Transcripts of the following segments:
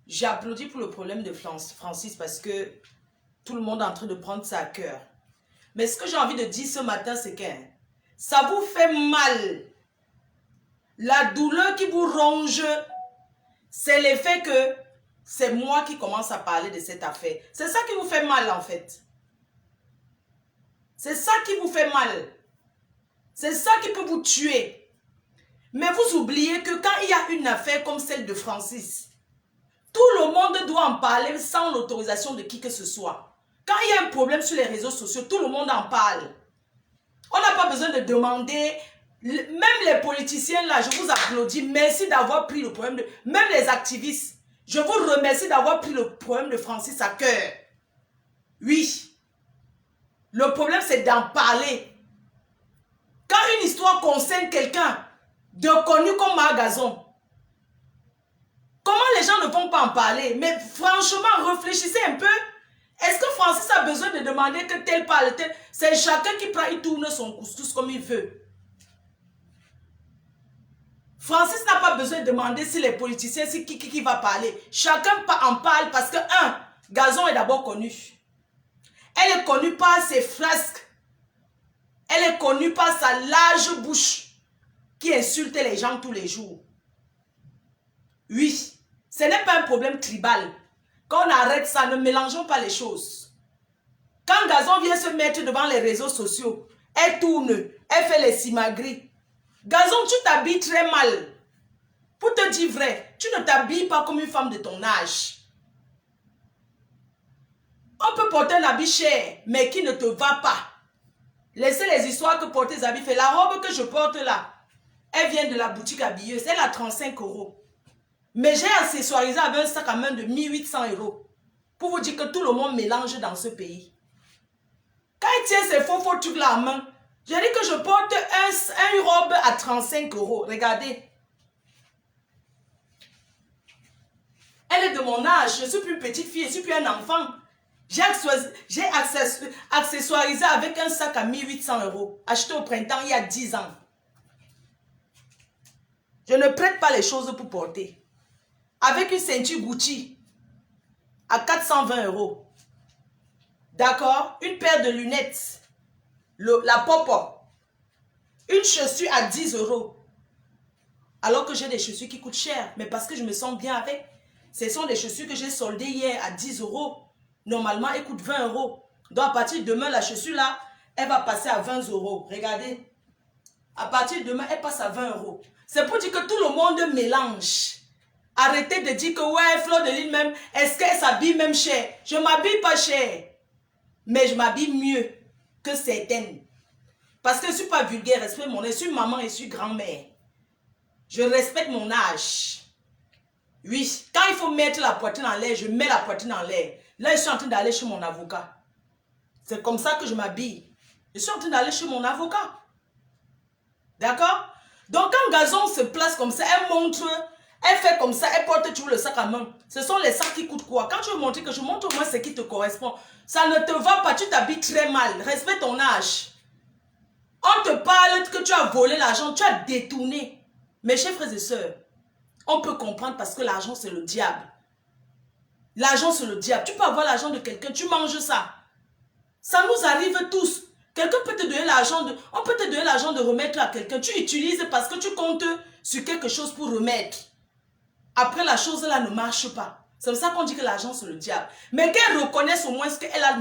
J'applaudis pour le problème de Francis parce que tout le monde est en train de prendre ça à cœur. Mais ce que j'ai envie de dire ce matin, c'est que ça vous fait mal. La douleur qui vous ronge, c'est l'effet que c'est moi qui commence à parler de cette affaire. C'est ça qui vous fait mal en fait. C'est ça qui vous fait mal. C'est ça qui peut vous tuer. Mais vous oubliez que quand il y a une affaire comme celle de Francis, tout le monde doit en parler sans l'autorisation de qui que ce soit. Quand il y a un problème sur les réseaux sociaux, tout le monde en parle. On n'a pas besoin de demander, même les politiciens là, je vous applaudis, merci d'avoir pris le problème de, même les activistes, je vous remercie d'avoir pris le problème de Francis à cœur. Oui, le problème c'est d'en parler. Quand une histoire concerne quelqu'un de connu comme Marc-Gazon, comment les gens ne vont pas en parler? Mais franchement, réfléchissez un peu. Est-ce que Francis a besoin de demander que tel parle, tel? C'est chacun qui prend, il tourne son couscous comme il veut. Francis n'a pas besoin de demander si les politiciens, si qui va parler. Chacun en parle parce que, Gazon est d'abord connue. Elle est connue par ses frasques. Elle est connue par sa large bouche qui insulte les gens tous les jours. Oui, ce n'est pas un problème tribal. Quand on arrête ça, ne mélangeons pas les choses. Quand Gazon vient se mettre devant les réseaux sociaux, elle tourne, elle fait les simagris. Gazon, tu t'habilles très mal. Pour te dire vrai, tu ne t'habilles pas comme une femme de ton âge. On peut porter un habit cher, mais qui ne te va pas. Laissez les histoires que porter les habits fait. La robe que je porte là, elle vient de la boutique habilleuse. Elle a 35 €. Mais j'ai accessoirisé avec un sac à main de 1800 €. Pour vous dire que tout le monde mélange dans ce pays. Quand il tient ces faux trucs là en main, j'ai dit que je porte une robe à 35 €. Regardez. Elle est de mon âge. Je ne suis plus une petite fille, je ne suis plus un enfant. J'ai accessoirisé avec un sac à 1800 €. Acheté au printemps il y a 10 ans. Je ne prête pas les choses pour porter. Avec une ceinture Gucci à 420 €. D'accord? Une paire de lunettes. La popo. Une chaussure à 10 €. Alors que j'ai des chaussures qui coûtent cher. Mais parce que je me sens bien avec. Ce sont des chaussures que j'ai soldées hier à 10 €. Normalement, elles coûtent 20 €. Donc à partir de demain, la chaussure là, elle va passer à 20 €. Regardez. À partir de demain, elle passe à 20 €. C'est pour dire que tout le monde mélange. Arrêtez de dire que ouais, Fleur de Lys même, est-ce qu'elle s'habille même cher? Je ne m'habille pas cher. Mais je m'habille mieux que certaines. Parce que je ne suis pas vulgaire, respecte mon âge. Je suis maman et je suis grand-mère. Je respecte mon âge. Oui, quand il faut mettre la poitrine en l'air, je mets la poitrine en l'air. Là, je suis en train d'aller chez mon avocat. C'est comme ça que je m'habille. Je suis en train d'aller chez mon avocat. D'accord? Donc, quand Gazon se place comme ça, elle montre, elle fait comme ça, elle porte toujours le sac à main. Ce sont les sacs qui coûtent quoi? Quand tu veux montrer que je montre au moins ce qui te correspond, ça ne te va pas, tu t'habilles très mal. Respecte ton âge. On te parle que tu as volé l'argent, tu as détourné. Mes chers frères et sœurs, on peut comprendre parce que l'argent, c'est le diable. L'argent, c'est le diable. Tu peux avoir l'argent de quelqu'un, tu manges ça. Ça nous arrive tous. Quelqu'un peut te donner l'argent on peut te donner l'argent de remettre à quelqu'un. Tu utilises parce que tu comptes sur quelque chose pour remettre. Après, la chose là ne marche pas. C'est pour ça qu'on dit que l'argent, c'est le diable. Mais qu'elle reconnaisse au moins qu'elle a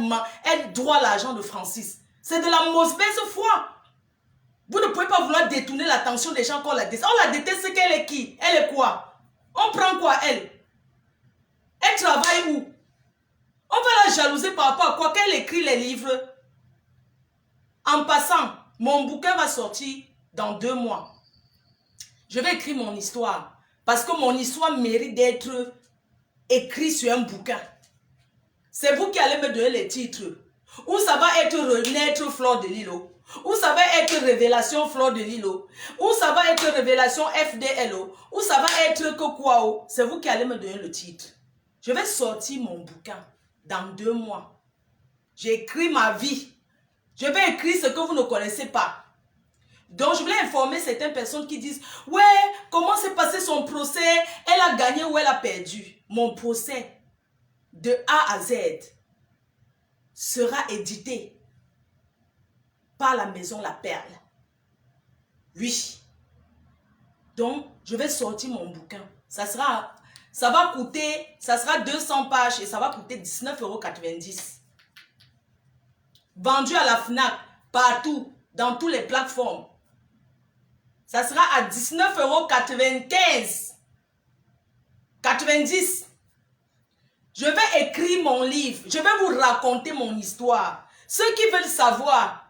droit à l'argent de Francis. C'est de la mauvaise foi. Vous ne pouvez pas vouloir détourner l'attention des gens qu'on la déteste. On la déteste, qu'elle est qui? Elle est quoi? On prend quoi, elle? Elle travaille où? On va la jalouser par rapport à quoi? Qu'elle écrit les livres. En passant, mon bouquin va sortir dans 2 mois. Je vais écrire mon histoire. Parce que mon histoire mérite d'être écrite sur un bouquin. C'est vous qui allez me donner les titres. Ou ça va être Renaître Fleur de Lys. Ou ça va être Révélation Fleur de Lys. Ou ça va être Révélation FDL. Ou ça va être que quoi? C'est vous qui allez me donner le titre. Je vais sortir mon bouquin dans 2 mois. J'ai écrit ma vie. Je vais écrire ce que vous ne connaissez pas. Donc, je voulais informer certaines personnes qui disent « Ouais, comment s'est passé passé son procès, elle a gagné ou elle a perdu. Mon procès, de A à Z, sera édité par la maison La Perle. Oui. Donc, je vais sortir mon bouquin. Ça va coûter, ça sera 200 pages et ça va coûter 19,90 €. Vendu à la FNAC, partout, dans toutes les plateformes. Ça sera à 19,95 €. 90. Je vais écrire mon livre. Je vais vous raconter mon histoire. Ceux qui veulent savoir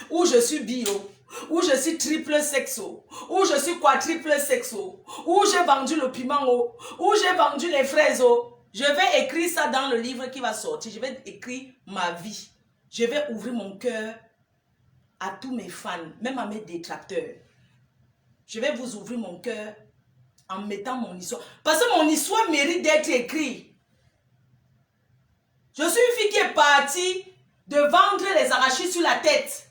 où je suis bio, où je suis triple sexo, où je suis quadruple sexo, où j'ai vendu le piment, où j'ai vendu les fraises, je vais écrire ça dans le livre qui va sortir. Je vais écrire ma vie. Je vais ouvrir mon cœur à tous mes fans, même à mes détracteurs. Je vais vous ouvrir mon cœur en mettant mon histoire. Parce que mon histoire mérite d'être écrite. Je suis une fille qui est partie de vendre les arachides sur la tête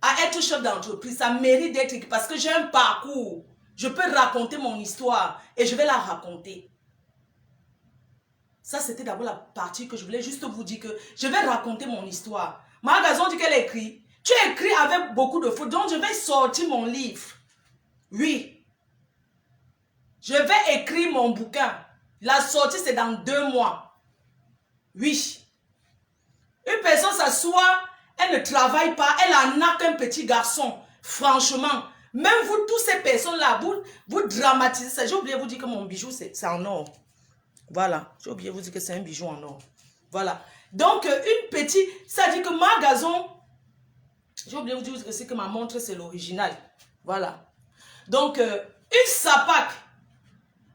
à être chef d'entreprise. Ça mérite d'être écrit parce que j'ai un parcours. Je peux raconter mon histoire et je vais la raconter. Ça, c'était d'abord la partie que je voulais juste vous dire que je vais raconter mon histoire. Ma Gazon dit qu'elle écrit. Tu écris avec beaucoup de fautes. Donc, je vais sortir mon livre. Oui. Je vais écrire mon bouquin. La sortie, c'est dans 2 mois. Oui. Une personne s'assoit, elle ne travaille pas, elle en a qu'un petit garçon. Franchement, même vous, toutes ces personnes-là, vous dramatisez ça. J'ai oublié de vous dire que mon bijou, c'est en or. Voilà. J'ai oublié de vous dire que c'est un bijou en or. Voilà. Donc, une petite, ça dit que ma gazon, j'ai oublié de vous dire aussi que ma montre, c'est l'original. Voilà. Donc, une sapac,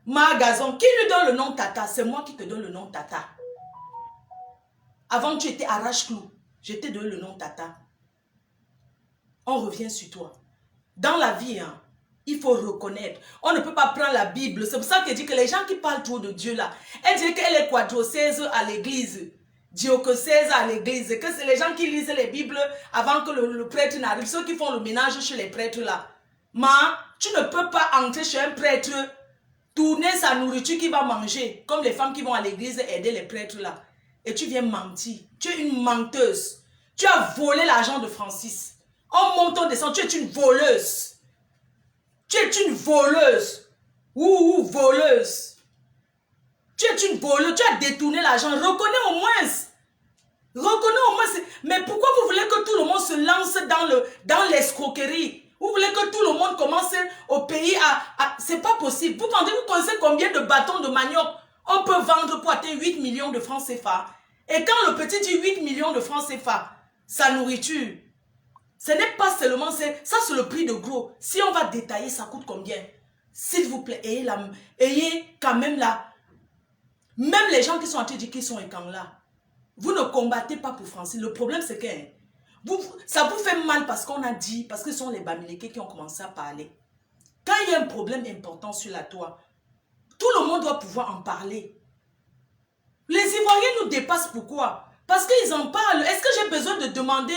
ma gazon, qui lui donne le nom Tata? C'est moi qui te donne le nom Tata. Avant, tu étais arrache-clou. Je t'ai donné le nom Tata. On revient sur toi. Dans la vie, hein, il faut reconnaître. On ne peut pas prendre la Bible. C'est pour ça qu'elle dit que les gens qui parlent trop de Dieu là, elle dit qu'elle est quadrocèse à l'église, diocèse à l'église, que c'est les gens qui lisent les Bibles avant que le prêtre n'arrive, ceux qui font le ménage chez les prêtres là. Mais tu ne peux pas entrer chez un prêtre, tourner sa nourriture qu'il va manger, comme les femmes qui vont à l'église aider les prêtres là. Et tu viens mentir. Tu es une menteuse. Tu as volé l'argent de Francis. En montant, descend, tu es une voleuse. Tu es une voleuse. Ouh, voleuse. Tu es une voleuse. Tu as détourné l'argent. Reconnais au moins. Reconnais au moins. Mais pourquoi vous voulez que tout le monde se lance dans l'escroquerie? Vous voulez que tout le monde commence au pays à c'est pas possible. Vous connaissez combien de bâtons de manioc on peut vendre pour atteindre 8 millions de francs CFA? Et quand le petit dit 8 millions de francs CFA, sa nourriture, ce n'est pas seulement, ça c'est le prix de gros. Si on va détailler, ça coûte combien? S'il vous plaît, ayez quand même là. Même les gens qui sont en train de dire qu'ils sont écans là, vous ne combattez pas pour Francis. Le problème c'est que ça vous fait mal parce qu'on a dit, parce que ce sont les Bamileke qui ont commencé à parler. Quand il y a un problème important sur la toile, tout le monde doit pouvoir en parler. Les Ivoiriens nous dépassent pourquoi? Parce qu'ils en parlent. Est-ce que j'ai besoin de demander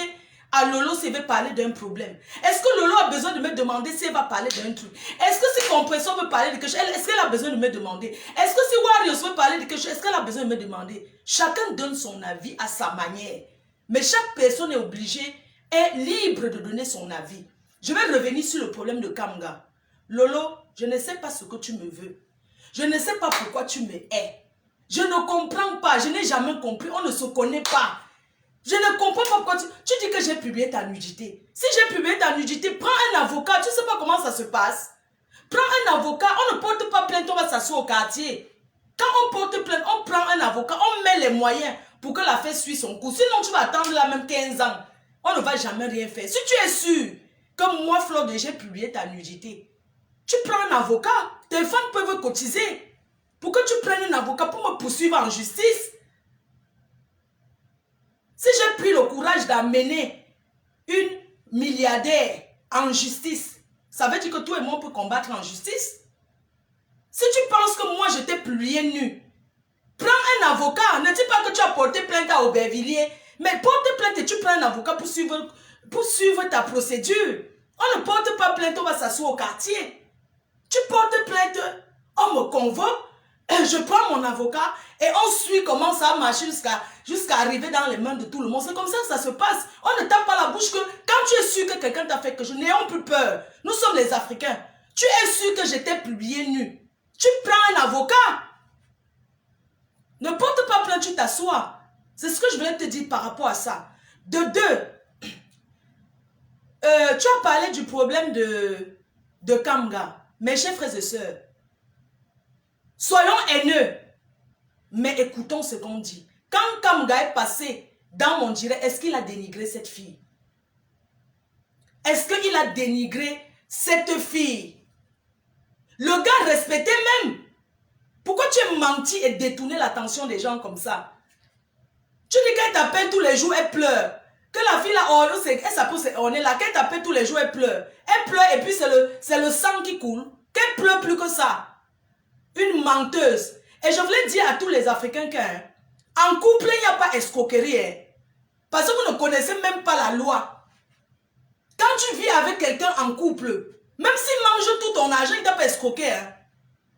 à Lolo s'il veut parler d'un problème? Est-ce que Lolo a besoin de me demander s'il va parler d'un truc? Est-ce que si Compressor veut parler de quelque chose, est-ce qu'elle a besoin de me demander? Est-ce que si Warriors veut parler de quelque chose, est-ce qu'elle a besoin de me demander? Chacun donne son avis à sa manière. Mais chaque personne est obligée, est libre de donner son avis. Je vais revenir sur le problème de Kamga. Lolo, je ne sais pas ce que tu me veux. Je ne sais pas pourquoi tu me hais. Je ne comprends pas, je n'ai jamais compris, on ne se connaît pas. Je ne comprends pas pourquoi tu dis que j'ai publié ta nudité. Si j'ai publié ta nudité, prends un avocat, tu ne sais pas comment ça se passe. Prends un avocat, on ne porte pas plainte, on va s'asseoir au quartier. Quand on porte plainte, on prend un avocat, on met les moyens pour que l'affaire suive son cours. Sinon, tu vas attendre là même 15 ans. On ne va jamais rien faire. Si tu es sûr que moi, Flore, j'ai publié ta nudité, tu prends un avocat, tes fans peuvent cotiser. Pour que tu prennes un avocat pour me poursuivre en justice. Si j'ai pris le courage d'amener une milliardaire en justice, ça veut dire que toi et moi on peut combattre en justice. Si tu penses que moi je t'ai publié nu, prends un avocat. Ne dis pas que tu as porté plainte à Aubervilliers, mais porte plainte et tu prends un avocat pour suivre ta procédure. On ne porte pas plainte, on va s'asseoir au quartier. Tu portes plainte, on me convoque, je prends mon avocat et on suit comment ça marche jusqu'à arriver dans les mains de tout le monde. C'est comme ça que ça se passe. On ne tape pas la bouche que quand tu es sûr que quelqu'un t'a fait quelque chose, n'ayons plus peur. Nous sommes les Africains. Tu es sûr que j'étais publié nu. Tu prends un avocat. Ne porte pas plainte, tu t'assois. C'est ce que je voulais te dire par rapport à ça. De deux, tu as parlé du problème de Kamga. Mes chers frères et sœurs, soyons haineux, mais écoutons ce qu'on dit. Quand Kamga est passé dans mon direct, est-ce qu'il a dénigré cette fille? Est-ce qu'il a dénigré cette fille? Le gars respectait même. Pourquoi tu as menti et détourné l'attention des gens comme ça? Tu dis qu'elle t'appelle tous les jours, elle pleure. Que la fille là, elle s'appelle, on est là, qu'elle t'appelle tous les jours, elle pleure. Elle pleure et puis c'est le sang qui coule. Qu'elle pleure plus que ça. Une menteuse. Et je voulais dire à tous les Africains qu'en couple, il n'y a pas escroquerie. Hein. Parce que vous ne connaissez même pas la loi. Quand tu vis avec quelqu'un en couple, même s'il mange tout ton argent, il ne t'a pas escroqué. Hein.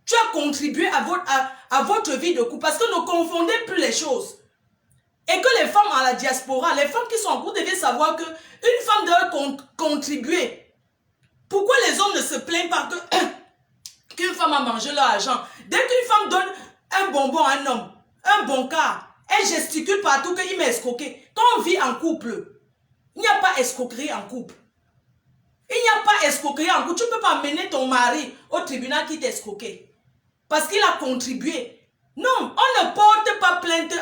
Tu as contribué à votre vie de couple. Parce que ne confondez plus les choses. Et que les femmes à la diaspora, les femmes qui sont en couple, devaient savoir qu'une femme doit contribuer. Pourquoi les hommes ne se plaignent pas qu'une femme a mangé leur argent? Dès qu'une femme donne un bonbon à un homme, un bon cas, elle gesticule partout qu'il m'a escroqué. Quand on vit en couple, il n'y a pas escroquerie en couple. Il n'y a pas escroquerie en couple. Tu ne peux pas mener ton mari au tribunal qui t'a escroqué. Parce qu'il a contribué. Non, on ne porte pas plainte.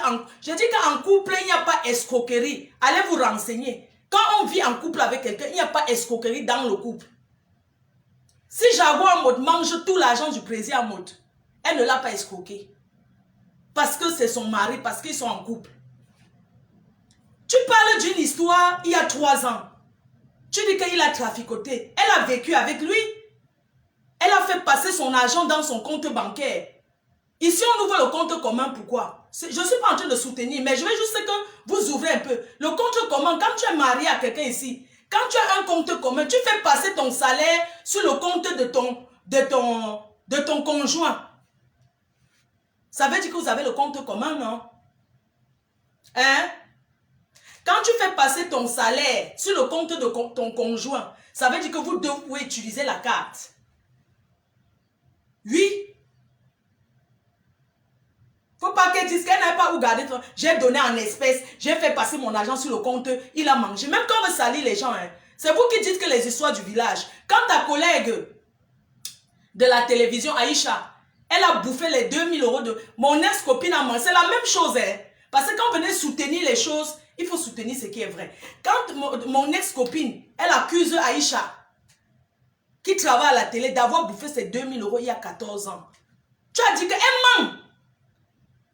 Je dis qu'en couple, il n'y a pas escroquerie. Allez vous renseigner. Quand on vit en couple avec quelqu'un, il n'y a pas escroquerie dans le couple. Si Jaguar Mode mange tout l'argent du président Mode, elle ne l'a pas escroqué. Parce que c'est son mari, parce qu'ils sont en couple. Tu parles d'une histoire il y a 3 ans. Tu dis qu'il a traficoté. Elle a vécu avec lui. Elle a fait passer son argent dans son compte bancaire. Ici, on ouvre le compte commun. Pourquoi? Je ne suis pas en train de soutenir, mais je veux juste que vous ouvrez un peu. Le compte commun, quand tu es marié à quelqu'un ici, quand tu as un compte commun, tu fais passer ton salaire sur le compte de ton conjoint. Ça veut dire que vous avez le compte commun, non? Hein? Quand tu fais passer ton salaire sur le compte de ton conjoint, ça veut dire que vous devez utiliser la carte. Oui. Faut pas qu'elle dise qu'elle n'a pas où garder. J'ai donné en espèces, j'ai fait passer mon argent sur le compte, il a mangé. Même quand on veut salir les gens, hein, c'est vous qui dites que les histoires du village. Quand ta collègue de la télévision, Aïcha, elle a bouffé les 2000 € de... Mon ex-copine a mangé. C'est la même chose. Hein, parce que quand on venait soutenir les choses, il faut soutenir ce qui est vrai. Quand mon ex-copine, elle accuse Aïcha, qui travaille à la télé, d'avoir bouffé ces 2000 € il y a 14 ans. Tu as dit qu'elle ment.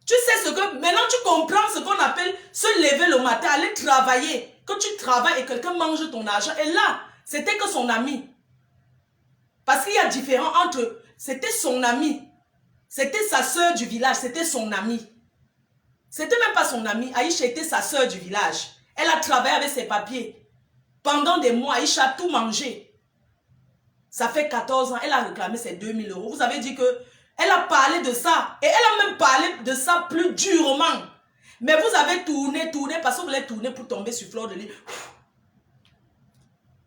Tu sais ce que... Maintenant, tu comprends ce qu'on appelle se lever le matin, aller travailler. Quand tu travailles et quelqu'un mange ton argent. Et là, c'était que son ami. Parce qu'il y a différent entre... C'était son ami. C'était sa soeur du village. C'était son ami. C'était même pas son ami. Aïcha était sa soeur du village. Elle a travaillé avec ses papiers. Pendant des mois, Aïcha a tout mangé. Ça fait 14 ans. Elle a réclamé ses 2000 €. Vous avez dit que... Elle a parlé de ça. Et elle a même parlé de ça plus durement. Mais vous avez tourné parce que vous voulez tourner pour tomber sur Fleur de Lys.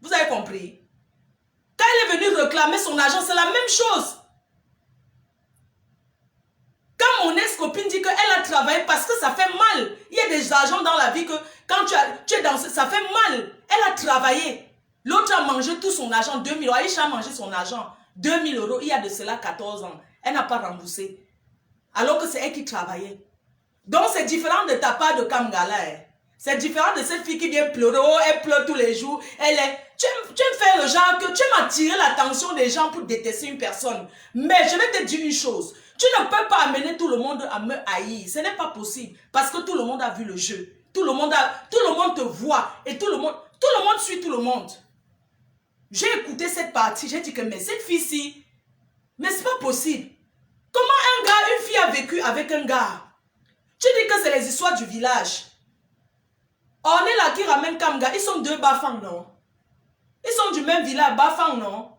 Vous avez compris? Quand elle est venue réclamer son argent, c'est la même chose. Quand mon ex-copine dit qu'elle a travaillé parce que ça fait mal. Il y a des argents dans la vie que quand tu es dans ça fait mal. Elle a travaillé. L'autre a mangé tout son argent, 2000 €. Aïcha a mangé son argent, 2000 € il y a de cela 14 ans. Elle n'a pas remboursé. Alors que c'est elle qui travaillait. Donc c'est différent de ta part de Kamgala. Hein. C'est différent de cette fille qui vient pleurer. Oh, elle pleure tous les jours. Elle est... Tu aimes faire le genre que tu aimes attirer l'attention des gens pour détester une personne. Mais je vais te dire une chose. Tu ne peux pas amener tout le monde à me haïr. Ce n'est pas possible. Parce que tout le monde a vu le jeu. Tout le monde te voit. Et tout le monde suit tout le monde. J'ai écouté cette partie. J'ai dit que mais cette fille-ci... Mais c'est pas possible. Comment une fille a vécu avec un gars? Tu dis que c'est les histoires du village. On est là qui ramène Kamga. Ils sont 2 Bafang, non? Ils sont du même village, Bafang, non?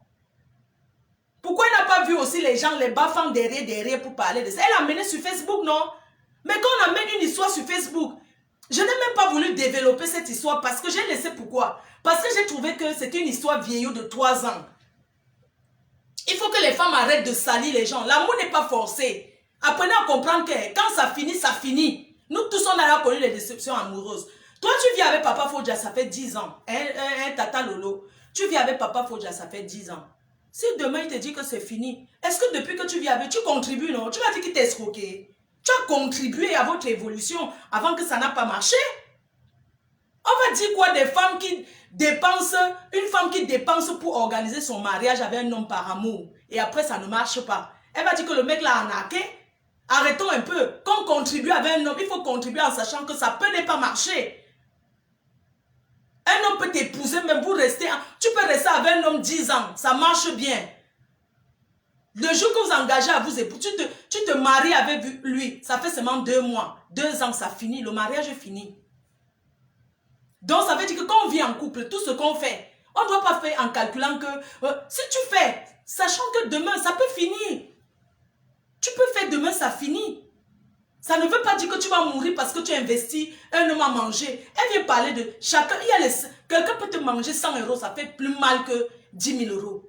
Pourquoi elle n'a pas vu aussi les gens, les bas-femmes derrière pour parler de ça? Elle a mené sur Facebook, non? Mais quand on amène une histoire sur Facebook, je n'ai même pas voulu développer cette histoire parce que j'ai laissé pourquoi? Parce que j'ai trouvé que c'était une histoire vieillotte de 3 ans. Il faut que les femmes arrêtent de salir les gens. L'amour n'est pas forcé. Apprenez à comprendre que quand ça finit, ça finit. Nous tous, on a connu les déceptions amoureuses. Toi, tu vis avec Papa Fodja, ça fait 10 ans. Un tata Lolo. Tu vis avec Papa Fodja, ça fait 10 ans. Si demain, il te dit que c'est fini, est-ce que depuis que tu vis avec, tu contribues, non? Tu m'as dit qu'il t'a escroqué. Tu as contribué à votre évolution avant que ça n'a pas marché. On va dire quoi des femmes qui dépensent, une femme qui dépense pour organiser son mariage avec un homme par amour et après ça ne marche pas. Elle va dire que le mec l'a arnaqué. Arrêtons un peu. Quand on contribue avec un homme, il faut contribuer en sachant que ça peut ne pas marcher. Un homme peut t'épouser, mais vous restez, tu peux rester avec un homme 10 ans, ça marche bien. Le jour que vous engagez à vous épouser, tu te maries avec lui, ça fait seulement 2 mois, 2 ans, ça finit, le mariage est fini. Donc ça veut dire que quand on vit en couple, tout ce qu'on fait, on ne doit pas faire en calculant que si tu fais, sachant que demain ça peut finir. Tu peux faire demain, ça finit. Ça ne veut pas dire que tu vas mourir parce que tu investis un homme à manger. Elle vient parler de chacun. Quelqu'un peut te manger 100 €, ça fait plus mal que 10 000 €.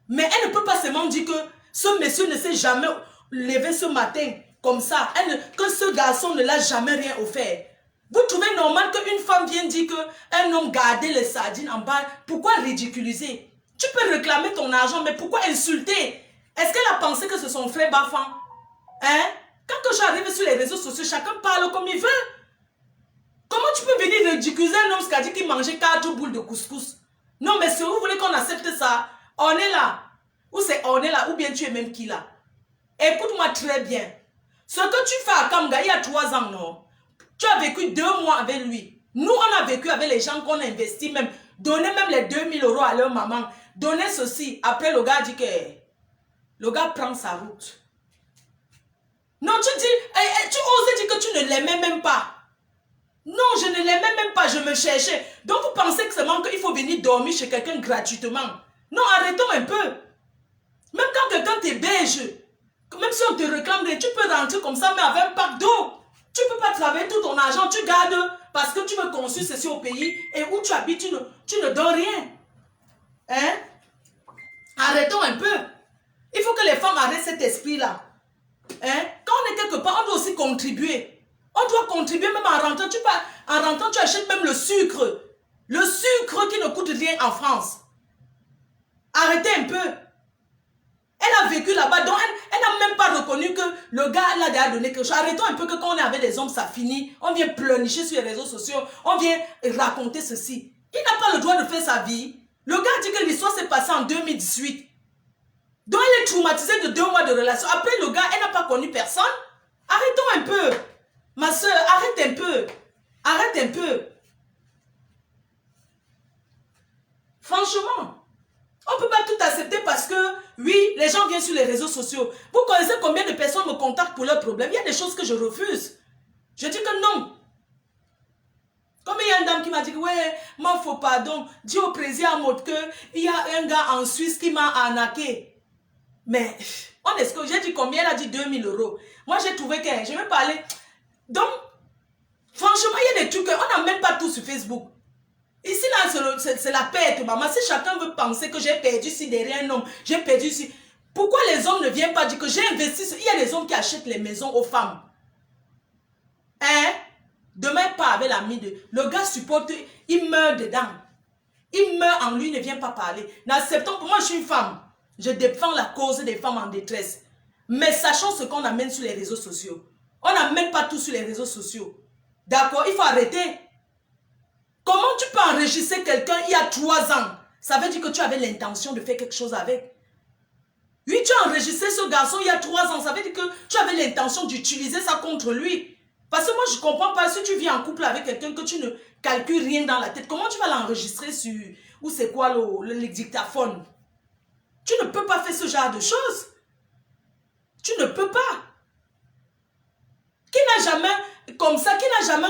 Mais elle ne peut pas seulement dire que ce monsieur ne s'est jamais levé ce matin comme ça. Que ce garçon ne l'a jamais rien offert. Vous trouvez normal qu'une femme vienne dire qu'un homme gardait les sardines en bas? Pourquoi ridiculiser? Tu peux réclamer ton argent, mais pourquoi insulter? Est-ce qu'elle a pensé que c'est son frère Bafan? Hein? Quand j'arrive sur les réseaux sociaux, chacun parle comme il veut. Comment tu peux venir ridiculiser un homme qui a dit qu'il mangeait 4 boules de couscous? Non, mais si vous voulez qu'on accepte ça, on est là. Ou c'est on est là, ou bien tu es même qui là. Écoute-moi très bien. Ce que tu fais à Kamga, il y a 3 ans, non? Tu as vécu 2 mois avec lui. Nous, on a vécu avec les gens qu'on a investi même. Donner même les 2 000 € à leur maman. Donner ceci. Après, le gars dit que... Le gars prend sa route. Non, tu dis... tu oses dire que tu ne l'aimais même pas. Non, je ne l'aimais même pas. Je me cherchais. Donc, vous pensez que seulement qu'il faut venir dormir chez quelqu'un gratuitement. Non, arrêtons un peu. Même quand quelqu'un t'héberge, même si on te réclame, tu peux rentrer comme ça, mais avec un pack d'eau. Tu ne peux pas travailler tout ton argent, tu gardes parce que tu veux construire ceci au pays et où tu habites, tu ne donnes rien. Hein? Arrêtons un peu. Il faut que les femmes arrêtent cet esprit-là. Hein? Quand on est quelque part, on doit aussi contribuer. On doit contribuer même en rentrant. En rentrant, tu achètes même le sucre. Le sucre qui ne coûte rien en France. Arrêtez un peu. Elle a vécu là-bas, donc elle n'a même pas reconnu que le gars l'a déjà donné quelque chose. Arrêtons un peu que quand on est avec des hommes, ça finit. On vient pleurnicher sur les réseaux sociaux. On vient raconter ceci. Il n'a pas le droit de faire sa vie. Le gars dit que l'histoire s'est passée en 2018. Donc elle est traumatisée de 2 mois de relation. Après le gars, elle n'a pas connu personne. Arrêtons un peu. Ma soeur, arrête un peu. Arrête un peu. Franchement. On ne peut pas tout accepter parce que, oui, les gens viennent sur les réseaux sociaux. Vous connaissez combien de personnes me contactent pour leurs problèmes? Il y a des choses que je refuse. Je dis que non. Comme il y a une dame qui m'a dit, ouais, moi, faut pardon. Dis au président Motte qu'il y a un gars en Suisse qui m'a arnaqué. Mais, on est ce que j'ai dit combien? Elle a dit 2 000 €. Moi, j'ai trouvé que, je vais parler. Donc, franchement, il y a des trucs, on n'a même pas tout sur Facebook. Ici, là, c'est la perte, maman. Si chacun veut penser que j'ai perdu si derrière un homme, j'ai perdu si... Pourquoi les hommes ne viennent pas dire que j'ai investi... Il y a des hommes qui achètent les maisons aux femmes. Hein? Demain, pas avec l'ami de... Le gars supporte, il meurt dedans. Il meurt en lui, ne vient pas parler. N'acceptons que moi, je suis une femme. Je défends la cause des femmes en détresse. Mais sachons ce qu'on amène sur les réseaux sociaux. On n'amène pas tout sur les réseaux sociaux. D'accord? Il faut arrêter. Comment tu peux enregistrer quelqu'un il y a 3 ans? Ça veut dire que tu avais l'intention de faire quelque chose avec. Oui, tu as enregistré ce garçon il y a 3 ans. Ça veut dire que tu avais l'intention d'utiliser ça contre lui. Parce que moi, je ne comprends pas. Si tu vis en couple avec quelqu'un que tu ne calcules rien dans la tête, comment tu vas l'enregistrer sur... Ou c'est quoi le dictaphone? Tu ne peux pas faire ce genre de choses. Tu ne peux pas. Qui n'a jamais... Comme ça, qui n'a jamais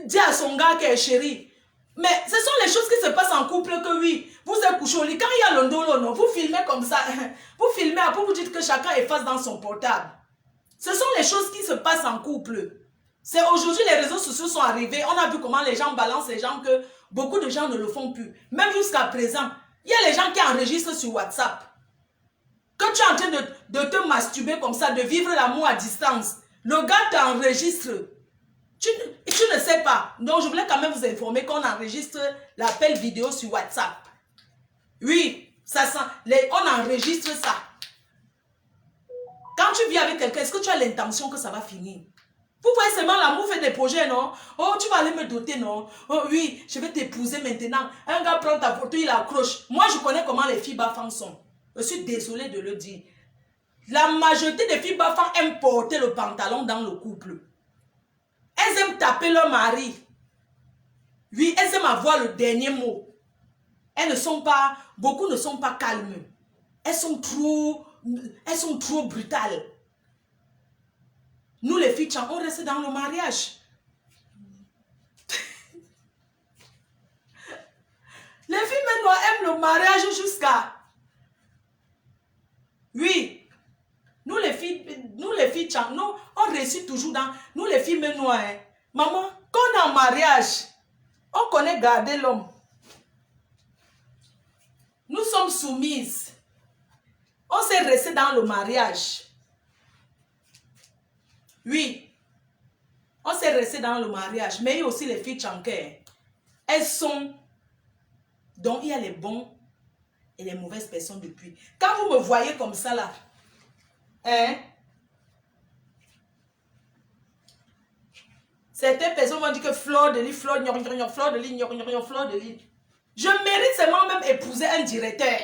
dit à son gars qu'elle est chérie? Mais ce sont les choses qui se passent en couple que oui, vous êtes couché au lit. Quand il y a l'ondolo, non, vous filmez comme ça. Vous filmez, après vous dites que chacun efface dans son portable. Ce sont les choses qui se passent en couple. C'est aujourd'hui les réseaux sociaux sont arrivés. On a vu comment les gens balancent les gens que beaucoup de gens ne le font plus. Même jusqu'à présent, il y a les gens qui enregistrent sur WhatsApp. Quand tu es en train de te masturber comme ça, de vivre l'amour à distance, le gars t'enregistre. Tu ne sais pas. Donc, je voulais quand même vous informer qu'on enregistre l'appel vidéo sur WhatsApp. Oui, on enregistre ça. Quand tu vis avec quelqu'un, est-ce que tu as l'intention que ça va finir? Vous voyez seulement l'amour fait des projets, non? Oh, tu vas aller me doter, non? Oh oui, je vais t'épouser maintenant. Un gars prend ta photo, il accroche. Moi, je connais comment les filles bafans sont. Je suis désolée de le dire. La majorité des filles bafans aiment porter le pantalon dans le couple. Elles aiment taper leur mari. Oui, elles aiment avoir le dernier mot. Beaucoup ne sont pas calmes. Elles sont trop brutales. Nous les filles, on reste dans le mariage. Les filles maintenant aiment le mariage jusqu'à... Oui. Nous les filles, on réussit toujours dans... Nous les filles maintenant, hein. Maman, quand on est en mariage, on connaît garder l'homme. Nous sommes soumises. On s'est resté dans le mariage. Oui. On s'est resté dans le mariage. Mais il y a aussi les filles tchanké. Elles sont... Donc, il y a les bons et les mauvaises personnes depuis. Quand vous me voyez comme ça, là, hein, certaines personnes vont dire que fleur de lit, fleur de lit. Je mérite seulement même épouser un directeur.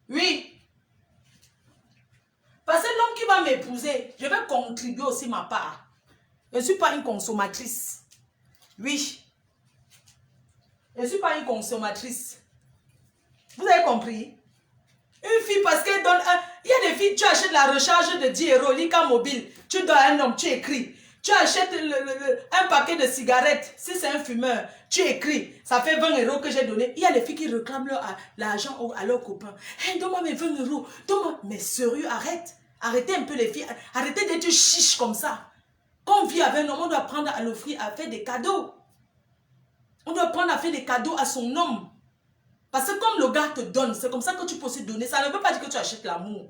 Oui. Parce que l'homme qui va m'épouser, je vais contribuer aussi ma part. Je ne suis pas une consommatrice. Oui. Je ne suis pas une consommatrice. Vous avez compris? Une fille, parce qu'elle donne un... Il y a des filles, tu achètes la recharge de 10 euros, l'ICA mobile. Tu donnes un homme, tu écris. Tu achètes un paquet de cigarettes. Si c'est un fumeur, tu écris. Ça fait 20 euros que j'ai donné. Il y a des filles qui réclament l'argent à leurs copains. Hey, donne-moi mes 20 euros. Donne-moi. Mais sérieux, arrête. Arrêtez un peu les filles. Arrêtez d'être chiche comme ça. Quand on vit avec un homme, on doit apprendre à l'offrir, à faire des cadeaux. On doit apprendre à faire des cadeaux à son homme. Parce que comme le gars te donne, c'est comme ça que tu peux aussi donner. Ça ne veut pas dire que tu achètes l'amour.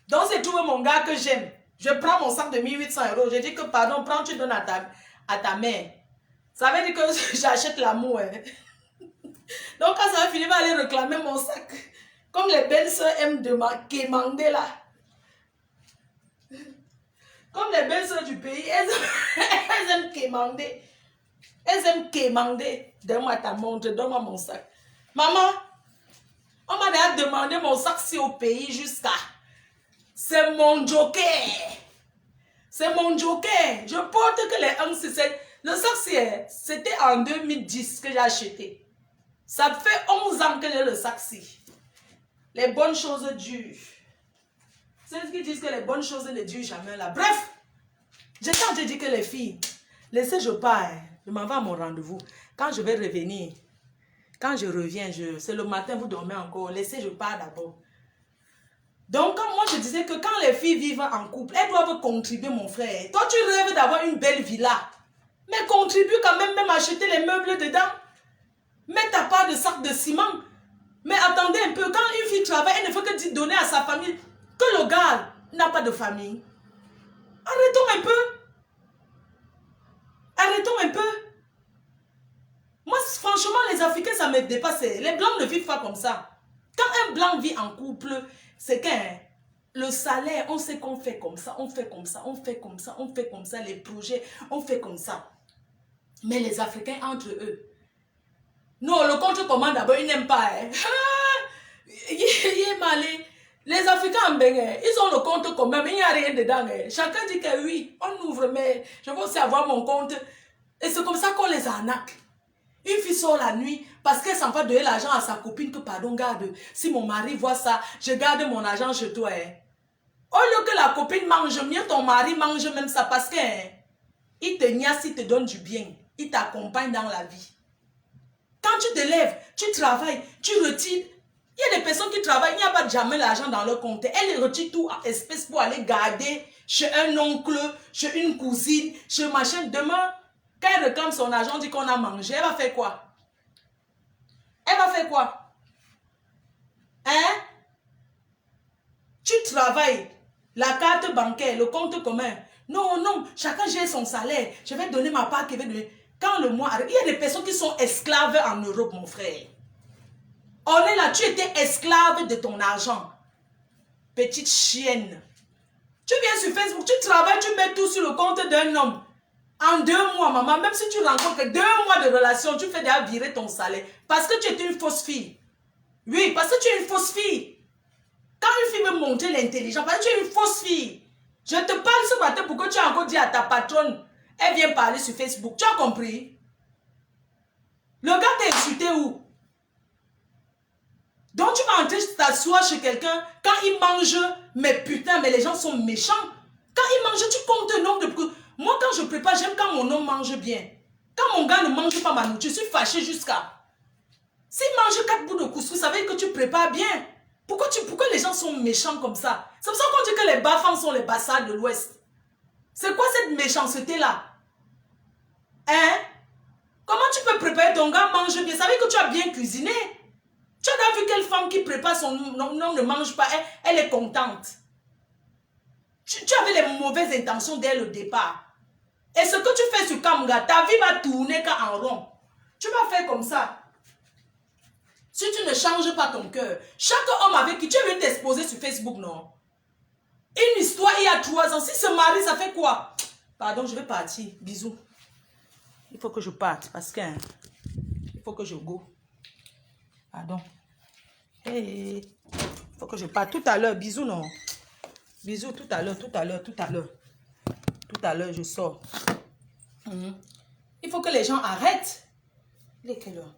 Donc c'est tout mon gars que j'aime. Je prends mon sac de 1800 euros. Je dis que pardon, prends, tu donnes à ta mère. Ça veut dire que j'achète l'amour. Hein. Donc quand ça va finir, il va aller réclamer mon sac. Comme les belles soeurs aiment quémander là. Comme les belles soeurs du pays, elles aiment quémander. Elles aiment quémander. Donne-moi ta montre, donne-moi mon sac. Maman, on m'a déjà demandé mon sac-ci au pays jusqu'à... C'est mon joker. C'est mon joker. Je porte que les 1,67. Le sac-ci, c'était en 2010 que j'ai acheté. Ça fait 11 ans que j'ai le sac-ci. Les bonnes choses durent. C'est ce qui disent que les bonnes choses ne durent jamais là. Bref, j'étais en train de dire que les filles, laissez je pars. Je m'en vais à mon rendez-vous. Quand je vais revenir, quand je reviens, c'est le matin, vous dormez encore. Laissez je pars d'abord. Donc, quand moi je disais que quand les filles vivent en couple, elles doivent contribuer, mon frère. Toi, tu rêves d'avoir une belle villa. Mais contribue quand même acheter les meubles dedans. Mets ta part de sac de ciment. Mais attendez un peu, quand une fille travaille, elle ne fait que donner à sa famille. Que le gars n'a pas de famille. Arrêtons un peu. Arrêtons un peu. Moi, franchement, les Africains, ça me dépasse. Les Blancs ne vivent pas comme ça. Quand un Blanc vit en couple, c'est que le salaire, on sait qu'on fait comme ça, on fait comme ça, on fait comme ça, on fait comme ça, les projets, on fait comme ça. Mais les Africains, entre eux, non, le compte commande d'abord, ils n'aiment pas. Hein. Il est malé. Les Africains en Bénin, ils ont le compte quand même, il n'y a rien dedans. Hein. Chacun dit que oui, on ouvre, mais je veux aussi avoir mon compte. Et c'est comme ça qu'on les arnaque. Une fille sort la nuit parce qu'elle s'en va donner l'argent à sa copine que pardon, garde. Si mon mari voit ça, je garde mon argent chez toi. Hein. Au lieu que la copine mange, mieux ton mari mange même ça parce que hein, il te niasse, il te donne du bien. il t'accompagne dans la vie. Quand tu te lèves, tu travailles, tu retires. Il y a des personnes qui travaillent, il n'y a pas jamais l'argent dans leur compte. Elles retirent tout en espèces pour aller garder chez un oncle, chez une cousine, chez machin. Demain, quand elle réclame son argent, dit qu'on a mangé, elle va faire quoi? Elle va faire quoi? Hein? Tu travailles, la carte bancaire, le compte commun. Non, non, chacun gère son salaire. Je vais donner ma part qui va donner. Quand le mois arrive, il y a des personnes qui sont esclaves en Europe, mon frère. On est là, tu étais esclave de ton argent. Petite chienne. Tu viens sur Facebook, tu travailles, tu mets tout sur le compte d'un homme. En 2 mois, maman, même si tu rencontres 2 mois de relation, tu fais déjà virer ton salaire. Parce que tu es une fausse fille. Oui, parce que tu es une fausse fille. Quand une fille veut montrer l'intelligence, parce que tu es une fausse fille. Je te parle ce matin pour que tu aies encore dit à ta patronne, elle vient parler sur Facebook. Tu as compris? Le gars t'a insulté où? Donc tu vas entrer t'asseoir chez quelqu'un, quand il mange, mais putain, mais les gens sont méchants. Quand il mange, tu comptes le nombre de... Moi, quand je prépare, j'aime quand mon homme mange bien. Quand mon gars ne mange pas ma nourriture, je suis fâchée jusqu'à... S'il mange 4 bouts de couscous, ça veut dire que tu prépares bien. Pourquoi les gens sont méchants comme ça? C'est pour ça qu'on dit que les Bafans sont les bastards de l'Ouest. C'est quoi cette méchanceté-là? Hein? Comment tu peux préparer ton gars mange bien? Ça veut dire que tu as bien cuisiné. Tu as vu quelle femme qui prépare son homme ne mange pas, elle est contente. Tu avais les mauvaises intentions dès le départ. Et ce que tu fais sur Kamga, ta vie va tourner en rond. Tu vas faire comme ça. Si tu ne changes pas ton cœur, chaque homme avec qui tu es venu t'exposer sur Facebook, non? Une histoire il y a 3 ans, si se marie, ça fait quoi? Pardon, je vais partir. Bisous. Il faut que je parte parce que il faut que je go. Pardon. Hey, il faut que je parte tout à l'heure. Bisous, non? Bisous tout à l'heure, tout à l'heure, tout à l'heure. Tout à l'heure, je sors. Il faut que les gens arrêtent. Il est quelle heure?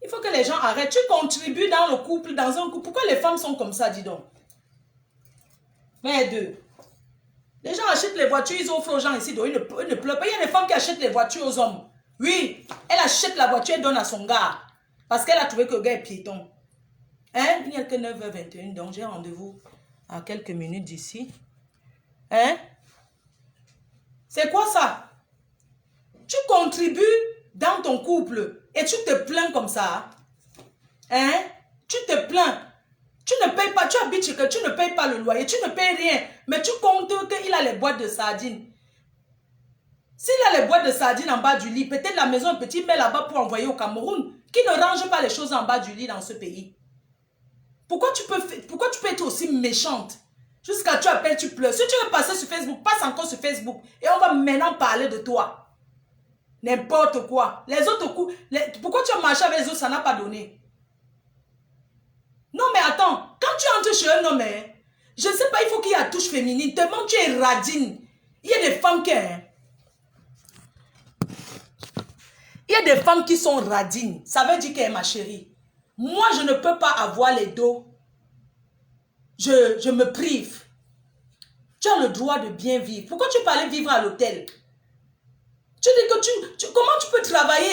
Il faut que les gens arrêtent. Tu contribues dans le couple, dans un couple. Pourquoi les femmes sont comme ça, dis donc? Mais deux. Les gens achètent les voitures, ils offrent aux gens ici. Donc ils ne pleurent pas. Il y a des femmes qui achètent les voitures aux hommes. Oui, elle achète la voiture, elle donne à son gars. Parce qu'elle a trouvé que le gars est piéton. Hein? Il n'y a que 9h21, donc j'ai rendez-vous à quelques minutes d'ici. Hein? C'est quoi ça? Tu contribues dans ton couple et tu te plains comme ça. Hein? Tu te plains. Tu ne payes pas, tu habites chez quelqu'un, tu ne payes pas le loyer, tu ne payes rien. Mais tu comptes qu'il a les boîtes de sardines. S'il a les boîtes de sardines en bas du lit, peut-être la maison est petite, mais là-bas pour envoyer au Cameroun. Qui ne range pas les choses en bas du lit dans ce pays? Pourquoi tu peux être aussi méchante? Jusqu'à tu appelles, tu pleures. Si tu veux passer sur Facebook, passe encore sur Facebook. Et on va maintenant parler de toi. N'importe quoi. Les autres coups, pourquoi tu as marché avec les autres, ça n'a pas donné? Non mais attends, quand tu entres chez un homme, je ne sais pas, il faut qu'il y ait la touche féminine. Tellement tu es radine. Il y a des femmes qui... Il y a des femmes qui sont radines. Ça veut dire qu'elle est ma chérie. Moi, je ne peux pas avoir les dos. Je me prive. Tu as le droit de bien vivre. Pourquoi tu peux aller vivre à l'hôtel? Tu dis que comment tu peux travailler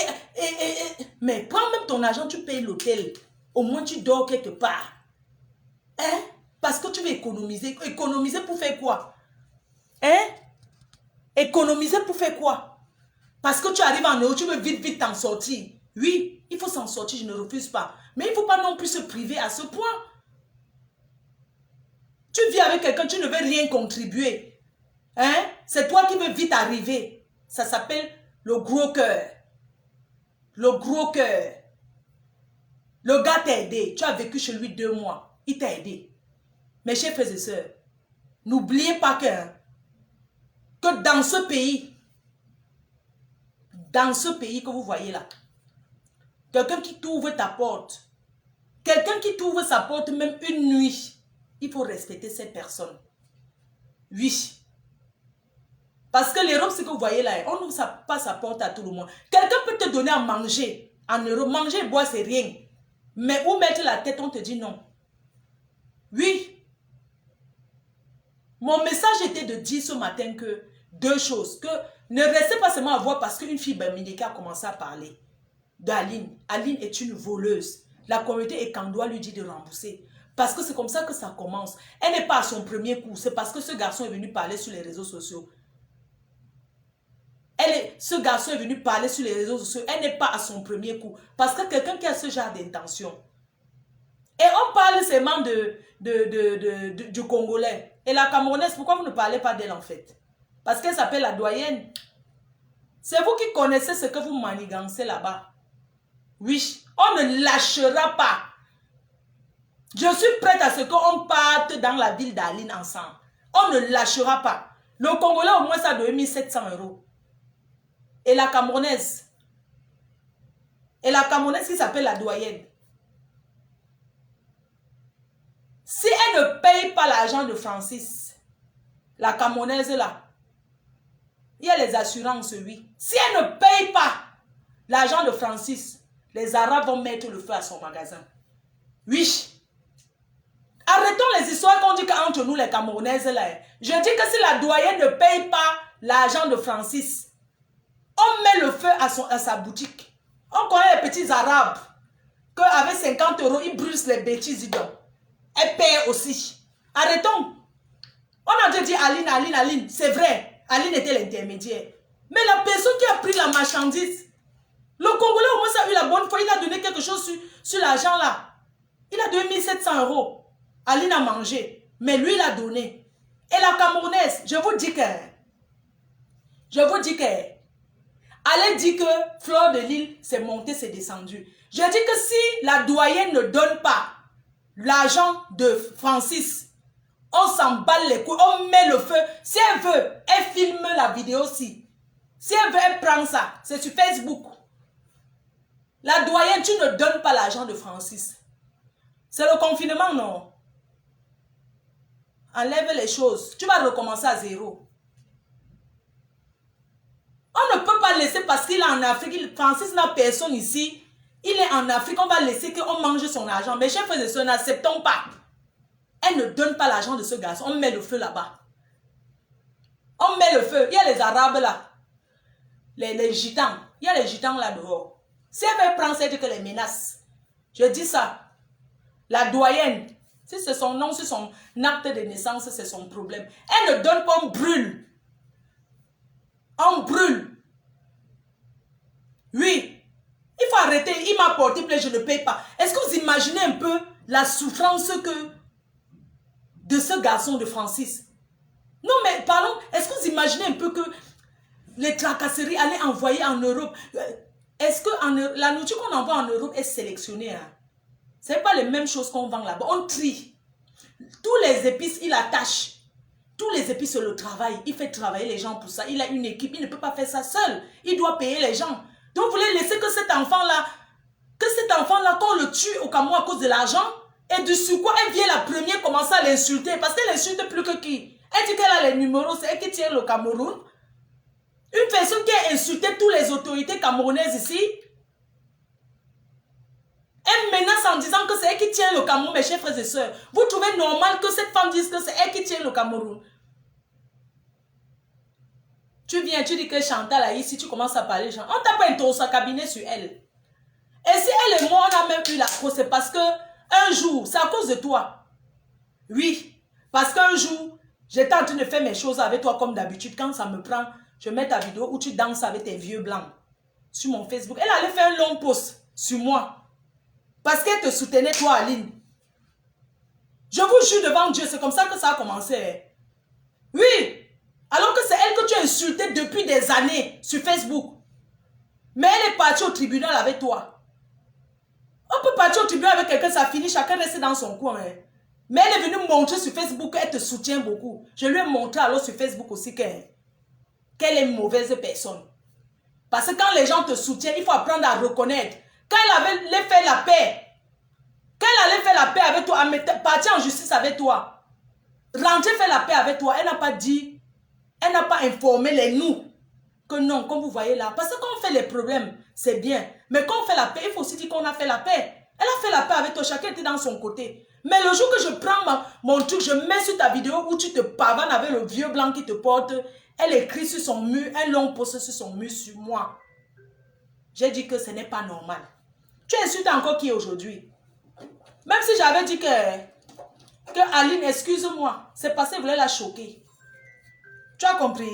mais prends même ton argent, tu payes l'hôtel. Au moins, tu dors quelque part. Hein? Parce que tu veux économiser. Économiser pour faire quoi? Hein? Économiser pour faire quoi? Parce que tu arrives en Europe, tu veux vite t'en sortir. Oui, il faut s'en sortir, je ne refuse pas. Mais il ne faut pas non plus se priver à ce point. Tu vis avec quelqu'un, tu ne veux rien contribuer. Hein? C'est toi qui veux vite arriver. Ça s'appelle le gros cœur. Le gros cœur. Le gars t'a aidé. Tu as vécu chez lui 2 mois. Il t'a aidé. Mes chers frères et sœurs, n'oubliez pas que dans ce pays que vous voyez là, quelqu'un qui t'ouvre ta porte, quelqu'un qui t'ouvre sa porte même une nuit, il faut respecter cette personne. Oui. Parce que l'Europe, ce que vous voyez là, on n'ouvre pas sa porte à tout le monde. Quelqu'un peut te donner à manger. En Europe, manger et boire, c'est rien. Mais où mettre la tête, on te dit non. Oui. Mon message était de dire ce matin que 2 choses. Que Ne restez pas seulement à voir parce qu'une fille Bamileke a commencé à parler d'Aline. Aline est une voleuse. La communauté Ekandoa lui dit de rembourser. Parce que c'est comme ça que ça commence. Elle n'est pas à son premier coup. C'est parce que ce garçon est venu parler sur les réseaux sociaux. Ce garçon est venu parler sur les réseaux sociaux. Elle n'est pas à son premier coup. Parce que quelqu'un qui a ce genre d'intention. Et on parle seulement du Congolais. Et la Camerounaise, pourquoi vous ne parlez pas d'elle en fait? Parce qu'elle s'appelle la doyenne. C'est vous qui connaissez ce que vous manigancez là-bas. Oui, on ne lâchera pas. Je suis prête à ce qu'on parte dans la ville d'Aline ensemble. On ne lâchera pas. Le Congolais au moins ça doit 1700 €. Et la Camerounaise qui s'appelle la doyenne. Si elle ne paye pas l'argent de Francis, la Camerounaise là, il y a les assurances, oui. Si elle ne paye pas l'argent de Francis, les Arabes vont mettre le feu à son magasin. Oui. Arrêtons les histoires qu'on dit qu'entre nous, les Camerounaises, là. Je dis que si la doyenne ne paye pas l'argent de Francis, on met le feu à sa boutique. On connaît les petits Arabes qu'avec 50 €, ils brûlent les bêtises dedans. Elle paye aussi. Arrêtons. On a déjà dit Aline, Aline, Aline. C'est vrai. Aline était l'intermédiaire. Mais la personne qui a pris la marchandise, le Congolais au moins ça a eu la bonne foi. Il a donné quelque chose sur l'argent là. Il a donné 1700 €. Aline a mangé. Mais lui, il a donné. Et la Camerounaise, je vous dis que... Allez dire que Fleur de Lille, c'est monté, c'est descendu. Je dis que si la doyenne ne donne pas l'argent de Francis, on s'emballe les couilles, on met le feu. Si elle veut, elle filme la vidéo aussi. Si elle veut, elle prend ça. C'est sur Facebook. La doyenne, tu ne donnes pas l'argent de Francis. C'est le confinement, non? Enlève les choses. Tu vas recommencer à zéro. On ne peut pas laisser parce qu'il est en Afrique. Francis n'a personne ici. Il est en Afrique. On va laisser qu'on mange son argent. Mes chers frères et sœurs, n'acceptons pas. Elle ne donne pas l'argent de ce garçon. On met le feu là-bas. On met le feu. Il y a les Arabes là. Les gitans. Il y a les gitans là dehors. Si elle veut prendre, c'est que les menaces. Je dis ça. La doyenne. Si c'est son nom, si son acte de naissance, c'est son problème. Elle ne donne pas, on brûle. On brûle. Oui. Il faut arrêter. Il m'a porté plainte, je ne paye pas. Est-ce que vous imaginez un peu la souffrance de ce garçon de Francis? Non, mais pardon, est-ce que vous imaginez un peu que les tracasseries allaient envoyer en Europe? Est-ce que la nourriture qu'on envoie en Europe est sélectionnée? Hein? Ce n'est pas les mêmes choses qu'on vend là-bas. On trie. Tous les épices, il attache. Tous les épices, c'est le travail. Il fait travailler les gens pour ça. Il a une équipe. Il ne peut pas faire ça seul. Il doit payer les gens. Donc, vous voulez laisser que cet enfant-là, qu'on le tue au Cameroun à cause de l'argent? Et du quoi elle vient la première commencer à l'insulter. Parce qu'elle n'insulte plus que qui? Elle dit qu'elle a les numéros. C'est elle qui tient le Cameroun. Une personne qui a insulté toutes les autorités camerounaises ici. Elle menace en disant que c'est elle qui tient le Cameroun, mes chers frères et sœurs. Vous trouvez normal que cette femme dise que c'est elle qui tient le Cameroun? Tu viens, tu dis que Chantal a ici, tu commences à parler. On t'a pas introduit sa cabinet sur elle. Et si elle et moi, on a même eu la cause, c'est parce que un jour, c'est à cause de toi. Oui, parce qu'un jour, j'étais en train de faire mes choses avec toi comme d'habitude. Quand ça me prend, je mets ta vidéo où tu danses avec tes vieux blancs sur mon Facebook. Elle allait faire un long post sur moi. Parce qu'elle te soutenait, toi, Aline. Je vous jure devant Dieu, c'est comme ça que ça a commencé. Oui. Alors que c'est elle que tu as insultée depuis des années sur Facebook. Mais elle est partie au tribunal avec toi. On peut partir au tribunal avec quelqu'un, ça finit, chacun reste dans son coin. Hein. Mais elle est venue montrer sur Facebook qu'elle te soutient beaucoup. Je lui ai montré alors sur Facebook aussi qu'elle est une mauvaise personne. Parce que quand les gens te soutiennent, il faut apprendre à reconnaître. Quand elle allait faire la paix, avec toi, partir en justice avec toi, rentrer faire la paix avec toi, elle n'a pas dit, elle n'a pas informé les nous que non, comme vous voyez là. Parce que quand on fait les problèmes, c'est bien. Mais quand on fait la paix, il faut aussi dire qu'on a fait la paix. Elle a fait la paix avec toi, chacun était dans son côté. Mais le jour que je prends mon truc, je mets sur ta vidéo où tu te pavanes avec le vieux blanc qui te porte, Elle écrit sur son mur, un long post sur son mur sur moi. J'ai dit que ce n'est pas normal. Tu insultes encore qui aujourd'hui? Même si j'avais dit que Aline, excuse-moi, c'est parce qu'elle voulait la choquer. Tu as compris?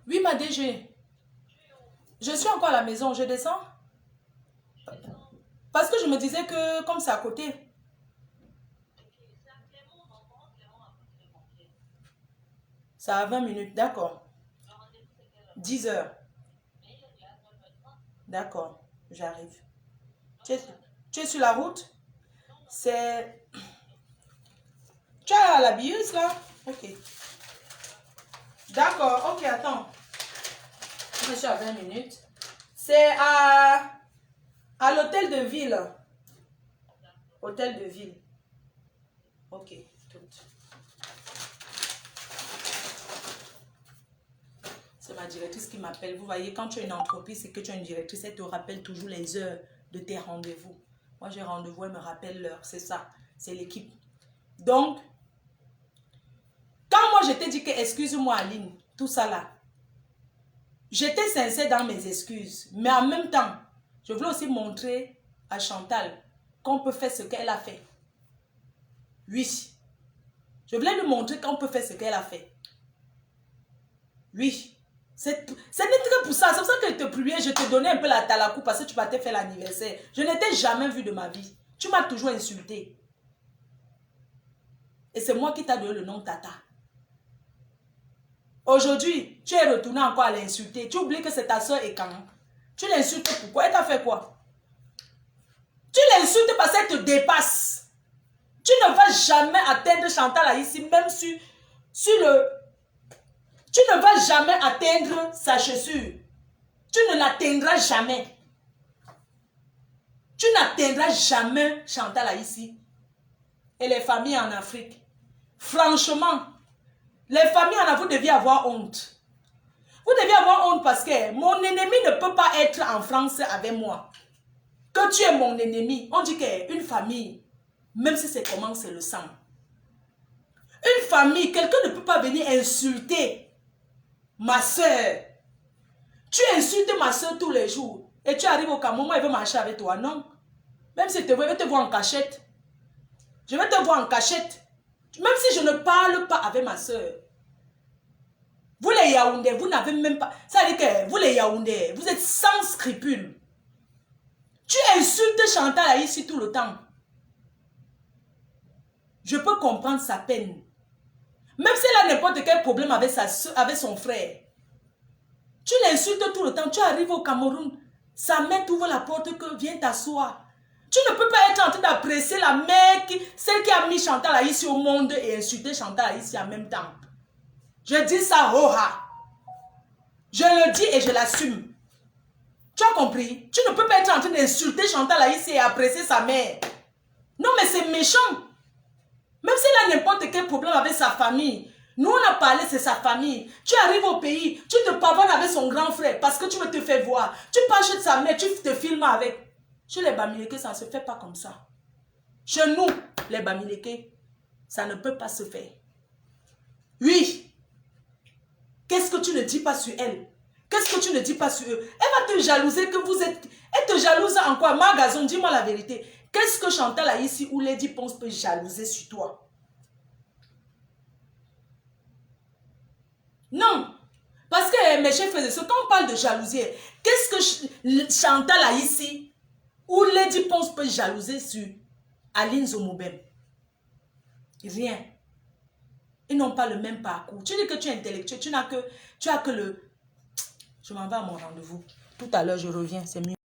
Oui, ma DG. Je suis encore à la maison, je descends. Parce que je me disais que comme c'est à côté. Ça a 20 minutes, d'accord. 10 heures. D'accord, j'arrive. Tu es sur la route? C'est... Tu as la billeuse là? Ok. D'accord, ok, attends. Je suis à 20 minutes. C'est à l'hôtel de ville. Hôtel de ville. Ok, tout. C'est ma directrice qui m'appelle. Vous voyez, quand tu as une entreprise et que tu as une directrice, elle te rappelle toujours les heures de tes rendez-vous. Moi, j'ai rendez-vous, elle me rappelle l'heure. C'est ça, c'est l'équipe. Donc, quand moi, je t'ai dit que excuse-moi, Aline, tout ça là, j'étais sincère dans mes excuses. Mais en même temps, je voulais aussi montrer à Chantal qu'on peut faire ce qu'elle a fait. Oui. Je voulais lui montrer qu'on peut faire ce qu'elle a fait. Oui. Ce n'est que pour ça. C'est pour ça que je te priais, je te donnais un peu la talakou parce que tu partais faire l'anniversaire. Je n'étais jamais vu de ma vie. Tu m'as toujours insulté. Et c'est moi qui t'ai donné le nom Tata. Aujourd'hui, tu es retourné encore à l'insulter. Tu oublies que c'est ta soeur et quand tu l'insultes pourquoi? Elle t'a fait quoi? Tu l'insultes parce qu'elle te dépasse. Tu ne vas jamais atteindre Chantal ici, même sur le... Tu ne vas jamais atteindre sa chaussure. Tu ne l'atteindras jamais. Tu n'atteindras jamais Chantal ici. Et les familles en Afrique. Franchement, les familles en Afrique, vous deviez avoir honte. Vous deviez avoir honte parce que mon ennemi ne peut pas être en France avec moi. Que tu es mon ennemi. On dit qu'une famille, même si c'est comment, c'est le sang. Une famille, quelqu'un ne peut pas venir insulter ma soeur. Tu insultes ma soeur tous les jours. Et tu arrives au Cameroun, elle veut marcher avec toi. Non. Même si je vais te voir en cachette. Je vais te voir en cachette. Même si je ne parle pas avec ma soeur. Vous les Yaoundais, vous n'avez même pas... Ça veut dire que vous les Yaoundais, vous êtes sans scrupules. Tu insultes Chantal ici tout le temps. Je peux comprendre sa peine. Même si elle a n'importe quel problème avec, avec son frère. Tu l'insultes tout le temps. Tu arrives au Cameroun. Sa mère t'ouvre la porte que viens t'asseoir. Tu ne peux pas être en train d'apprécier la mère, celle qui a mis Chantal ici au monde et insulter Chantal ici en même temps. Je dis ça, hoha. Je le dis et je l'assume. Tu as compris? Tu ne peux pas être en train d'insulter Chantal ici et apprécier sa mère. Non, mais c'est méchant. Même s'il a n'importe quel problème avec sa famille. Nous, on a parlé, c'est sa famille. Tu arrives au pays, tu te pavanes avec son grand frère parce que tu veux te faire voir. Tu parles chez sa mère, tu te filmes avec. Chez les Bamileke, ça ne se fait pas comme ça. Chez nous, les Bamileke, ça ne peut pas se faire. Oui. Qu'est-ce que tu ne dis pas sur elle? Qu'est-ce que tu ne dis pas sur eux? Elle va te jalouser que vous êtes... Elle te jalouse en quoi? Magazon, dis-moi la vérité. Qu'est-ce que Chantal a ici ou Lady Ponce peut jalouser sur toi? Non. Parce que mes chers frères et sœurs, quand on parle de jalousie, qu'est-ce que Chantal a ici ou Lady Ponce peut jalouser sur Aline Zomobem? Rien. Ils n'ont pas le même parcours. Tu dis que tu es intellectuel, tu as que le... Je m'en vais à mon rendez-vous. Tout à l'heure, je reviens, c'est mieux.